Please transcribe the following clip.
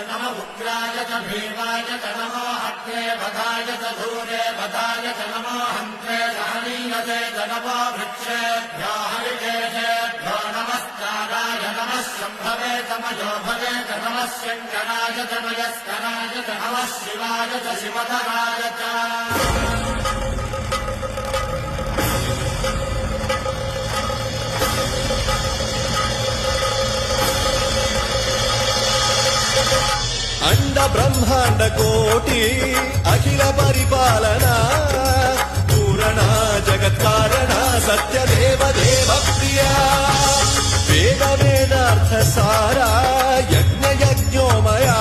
नम उग्राय च भीमाय च नमो अग्ने वधाय च धूरे वधाय च नमो हन्त्रे सहनीयते च नमो वृक्षेभ्यो हरिकेशेभ्यो नमस्काराय नमः शम्भवे च मयो भवे च नमः शङ्कराय च मयस्कराय च नमः शिवाय च शिवधराय च अंड ब्रह्मांड कोटि अखिल परिपालना पूरणा जगत्कारणा सत्यदेव देव प्रिया वेद वेदार्थ सारा यज्ञ यज्ञोमया